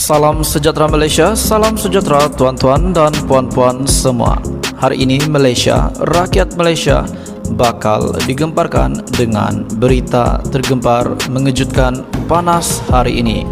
Salam sejahtera Malaysia, salam sejahtera tuan-tuan dan puan-puan semua. Hari ini Malaysia, rakyat Malaysia bakal digemparkan dengan berita tergempar mengejutkan panas hari ini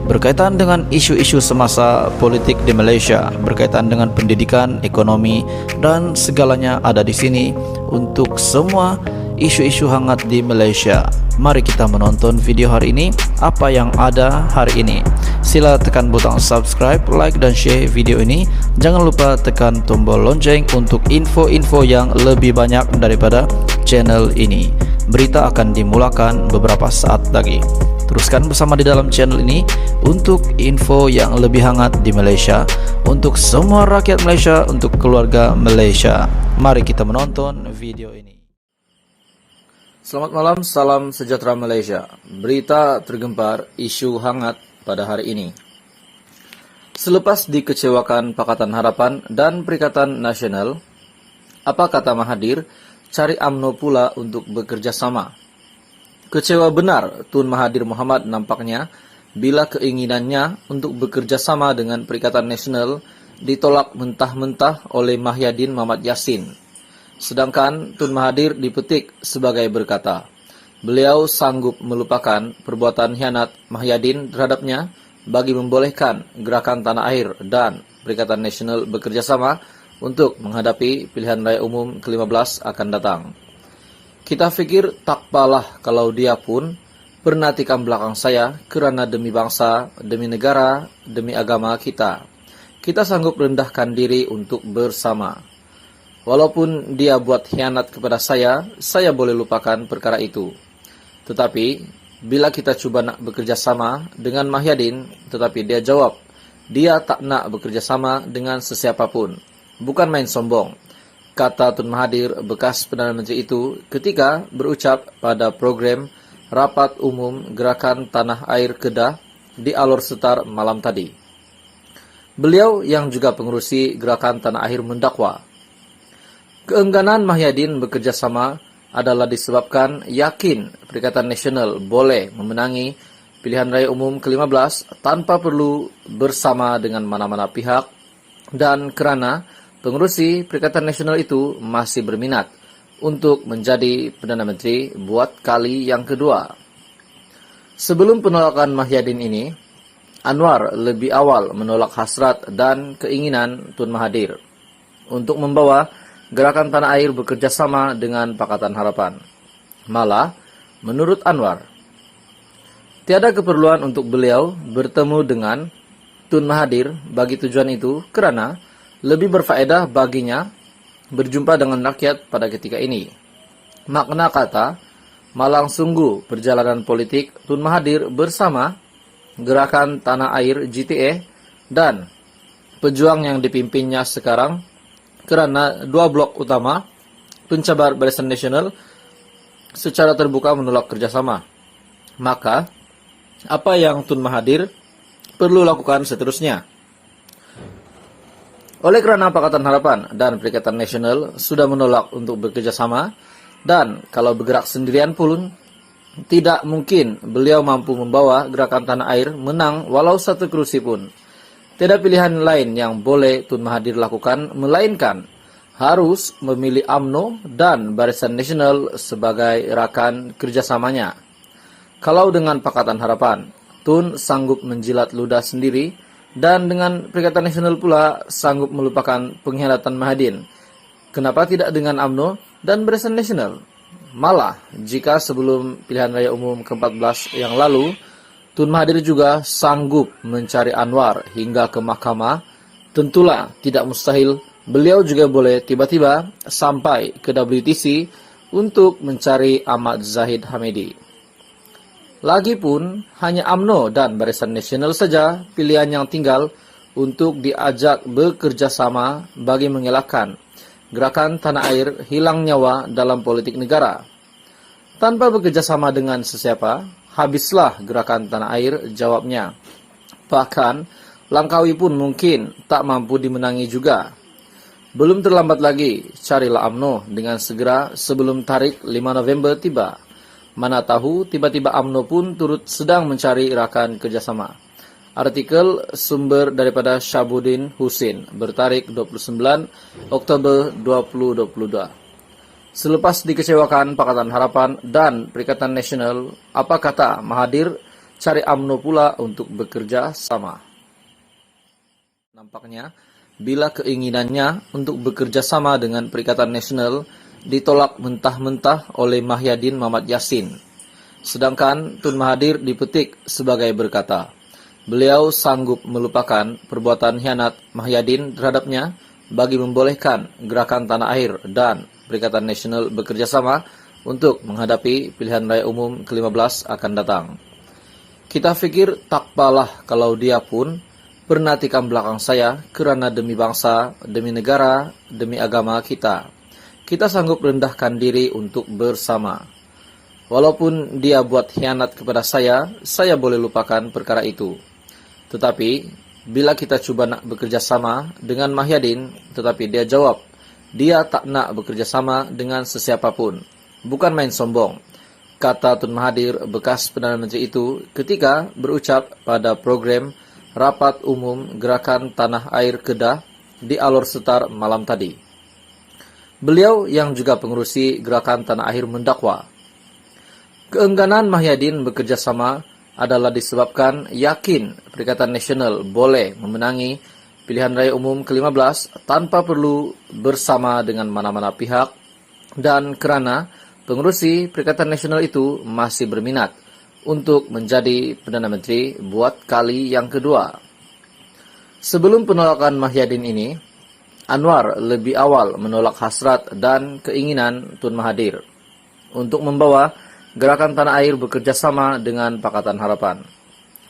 berkaitan dengan isu-isu semasa politik di Malaysia, berkaitan dengan pendidikan, ekonomi dan segalanya ada di sini untuk semua isu-isu hangat di Malaysia. Mari kita menonton video hari ini, apa yang ada hari ini. Sila tekan butang subscribe, like dan share video ini. Jangan lupa tekan tombol lonceng untuk info-info yang lebih banyak daripada channel ini. Berita akan dimulakan beberapa saat lagi. Teruskan bersama di dalam channel ini untuk info yang lebih hangat di Malaysia, untuk semua rakyat Malaysia, untuk keluarga Malaysia. Mari kita menonton video ini. Selamat malam, salam sejahtera Malaysia. Berita tergempar, isu hangat pada hari ini. Selepas dikecewakan Pakatan Harapan dan Perikatan Nasional, apa kata Mahathir? Cari UMNO pula untuk bekerja sama. Kecewa benar Tun Mahathir Mohamad nampaknya bila keinginannya untuk bekerja sama dengan Perikatan Nasional ditolak mentah-mentah oleh Mahyadin Mohamad Yassin. Sedangkan Tun Mahathir dipetik sebagai berkata, beliau sanggup melupakan perbuatan hianat Mahyadin terhadapnya bagi membolehkan Gerakan Tanah Air dan Perikatan Nasional bekerja sama untuk menghadapi pilihan raya umum ke-15 akan datang. Kita fikir tak apalah kalau dia pun pernah tikam belakang saya kerana demi bangsa, demi negara, demi agama kita. Kita sanggup rendahkan diri untuk bersama. Walaupun dia buat khianat kepada saya boleh lupakan perkara itu. Tetapi, bila kita cuba nak bekerja sama dengan Mahyadin, tetapi dia jawab, dia tak nak bekerja sama dengan sesiapapun. Bukan main sombong, kata Tun Mahathir, bekas Perdana Menteri itu ketika berucap pada program Rapat Umum Gerakan Tanah Air Kedah di Alor Setar malam tadi. Beliau yang juga pengerusi Gerakan Tanah Air mendakwa, keengganan Mahyadin bekerja sama adalah disebabkan yakin Perikatan Nasional boleh memenangi pilihan raya umum ke-15 tanpa perlu bersama dengan mana-mana pihak dan kerana pengerusi Perikatan Nasional itu masih berminat untuk menjadi Perdana Menteri buat kali yang kedua. Sebelum penolakan Mahyadin ini, Anwar lebih awal menolak hasrat dan keinginan Tun Mahathir untuk membawa Gerakan Tanah Air bekerja sama dengan Pakatan Harapan. Malah, menurut Anwar, tiada keperluan untuk beliau bertemu dengan Tun Mahathir bagi tujuan itu kerana lebih berfaedah baginya berjumpa dengan rakyat pada ketika ini. Makna kata, malang sungguh perjalanan politik Tun Mahathir bersama Gerakan Tanah Air GTA dan pejuang yang dipimpinnya sekarang kerana dua blok utama pencabar Barisan Nasional secara terbuka menolak kerjasama. Maka, apa yang Tun Mahathir perlu lakukan seterusnya? Oleh kerana Pakatan Harapan dan Perikatan Nasional sudah menolak untuk bekerja sama, dan kalau bergerak sendirian pun, tidak mungkin beliau mampu membawa Gerakan Tanah Air menang walau satu kerusi pun. Tiada pilihan lain yang boleh Tun Mahathir lakukan, melainkan harus memilih UMNO dan Barisan Nasional sebagai rakan kerjasamanya. Kalau dengan Pakatan Harapan, Tun sanggup menjilat ludah sendiri, dan dengan Perikatan Nasional pula sanggup melupakan pengkhianatan Mahyadin. Kenapa tidak dengan UMNO dan Barisan Nasional? Malah, jika sebelum pilihan raya umum ke-14 yang lalu, Tun Mahathir juga sanggup mencari Anwar hingga ke mahkamah, tentulah tidak mustahil beliau juga boleh tiba-tiba sampai ke WTC untuk mencari Ahmad Zahid Hamidi. Lagipun, hanya UMNO dan Barisan Nasional saja pilihan yang tinggal untuk diajak bekerja sama bagi mengelakkan Gerakan Tanah Air hilang nyawa dalam politik negara. Tanpa bekerja sama dengan sesiapa, habislah Gerakan Tanah Air, jawabnya. Bahkan, Langkawi pun mungkin tak mampu dimenangi juga. Belum terlambat lagi, carilah UMNO dengan segera sebelum tarik 5 November tiba. Mana tahu tiba-tiba UMNO pun turut sedang mencari rakan kerjasama. Artikel sumber daripada Syabuddin Husin, bertarik 29 Oktober 2022. Selepas dikecewakan Pakatan Harapan dan Perikatan Nasional, apa kata Mahathir cari UMNO pula untuk bekerja sama? Nampaknya, bila keinginannya untuk bekerja sama dengan Perikatan Nasional ditolak mentah-mentah oleh Mahyadin Muhammad Yassin. Sedangkan Tun Mahathir dipetik sebagai berkata, beliau sanggup melupakan perbuatan hianat Mahyadin terhadapnya bagi membolehkan Gerakan Tanah Air dan Perikatan Nasional bekerja sama untuk menghadapi pilihan raya umum ke-15 akan datang. Kita fikir tak apalah kalau dia pun pernah tikam belakang saya kerana demi bangsa, demi negara, demi agama kita. Kita sanggup rendahkan diri untuk bersama. Walaupun dia buat hianat kepada saya boleh lupakan perkara itu. Tetapi, bila kita cuba nak bekerja sama dengan Mahyadin, tetapi dia jawab, dia tak nak bekerja sama dengan sesiapapun. Bukan main sombong, kata Tun Mahathir, bekas Perdana Menteri itu ketika berucap pada program Rapat Umum Gerakan Tanah Air Kedah di Alor Setar malam tadi. Beliau yang juga pengerusi Gerakan Tanah Air mendakwa, keengganan Mahyadin bekerja sama adalah disebabkan yakin Perikatan Nasional boleh memenangi pilihan raya umum ke-15 tanpa perlu bersama dengan mana-mana pihak dan kerana pengerusi Perikatan Nasional itu masih berminat untuk menjadi Perdana Menteri buat kali yang kedua. Sebelum penolakan Mahyadin ini, Anwar lebih awal menolak hasrat dan keinginan Tun Mahathir untuk membawa Gerakan Tanah Air bekerja sama dengan Pakatan Harapan.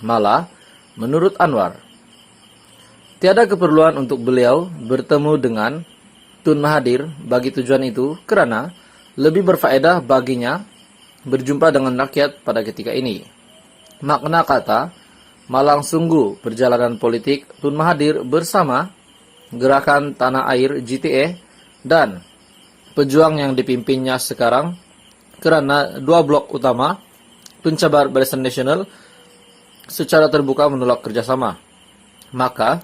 Malah, menurut Anwar, tiada keperluan untuk beliau bertemu dengan Tun Mahathir bagi tujuan itu kerana lebih berfaedah baginya berjumpa dengan rakyat pada ketika ini. Makna kata, malang sungguh perjalanan politik Tun Mahathir bersama Gerakan Tanah Air GTA dan pejuang yang dipimpinnya sekarang kerana dua blok utama pencabar Barisan Nasional secara terbuka menolak kerjasama. Maka,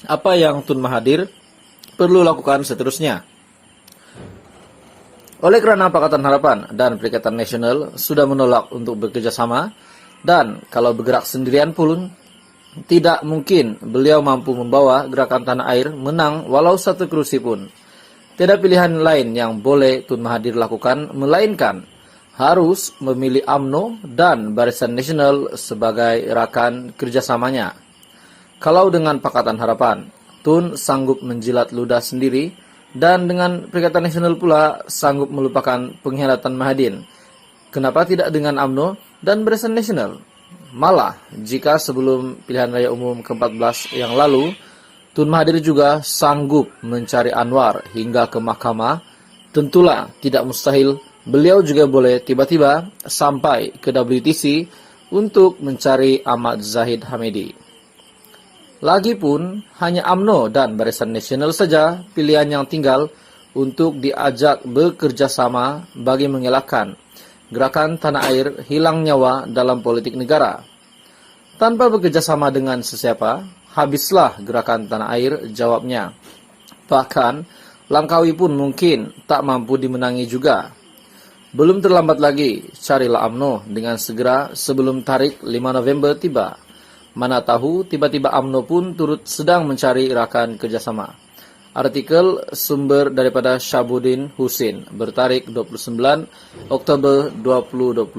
apa yang Tun Mahathir perlu lakukan seterusnya? Oleh kerana Pakatan Harapan dan Perikatan Nasional sudah menolak untuk bekerja sama, dan kalau bergerak sendirian pun, tidak mungkin beliau mampu membawa Gerakan Tanah Air menang walau satu kerusi pun. Tiada pilihan lain yang boleh Tun Mahathir lakukan, melainkan harus memilih UMNO dan Barisan Nasional sebagai rakan kerjasamanya. Kalau dengan Pakatan Harapan, Tun sanggup menjilat ludah sendiri, dan dengan Perikatan Nasional pula sanggup melupakan pengkhianatan Mahyadin. Kenapa tidak dengan UMNO dan Barisan Nasional? Malah, jika sebelum pilihan raya umum ke-14 yang lalu, Tun Mahathir juga sanggup mencari Anwar hingga ke mahkamah, tentulah tidak mustahil beliau juga boleh tiba-tiba sampai ke WTC untuk mencari Ahmad Zahid Hamidi. Lagipun, hanya UMNO dan Barisan Nasional saja pilihan yang tinggal untuk diajak bekerja sama bagi mengelakkan Gerakan Tanah Air hilang nyawa dalam politik negara. Tanpa bekerja sama dengan sesiapa, habislah Gerakan Tanah Air, jawabnya. Bahkan, Langkawi pun mungkin tak mampu dimenangi juga. Belum terlambat lagi, carilah UMNO dengan segera sebelum tarik 5 November tiba. Mana tahu tiba-tiba UMNO pun turut sedang mencari rakan kerjasama. Artikel sumber daripada Syabuddin Husin, bertarik 29 Oktober 2022.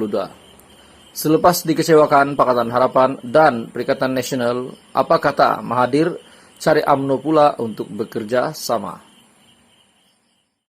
Selepas dikecewakan Pakatan Harapan dan Perikatan Nasional, apa kata Mahathir cari UMNO pula untuk bekerja sama?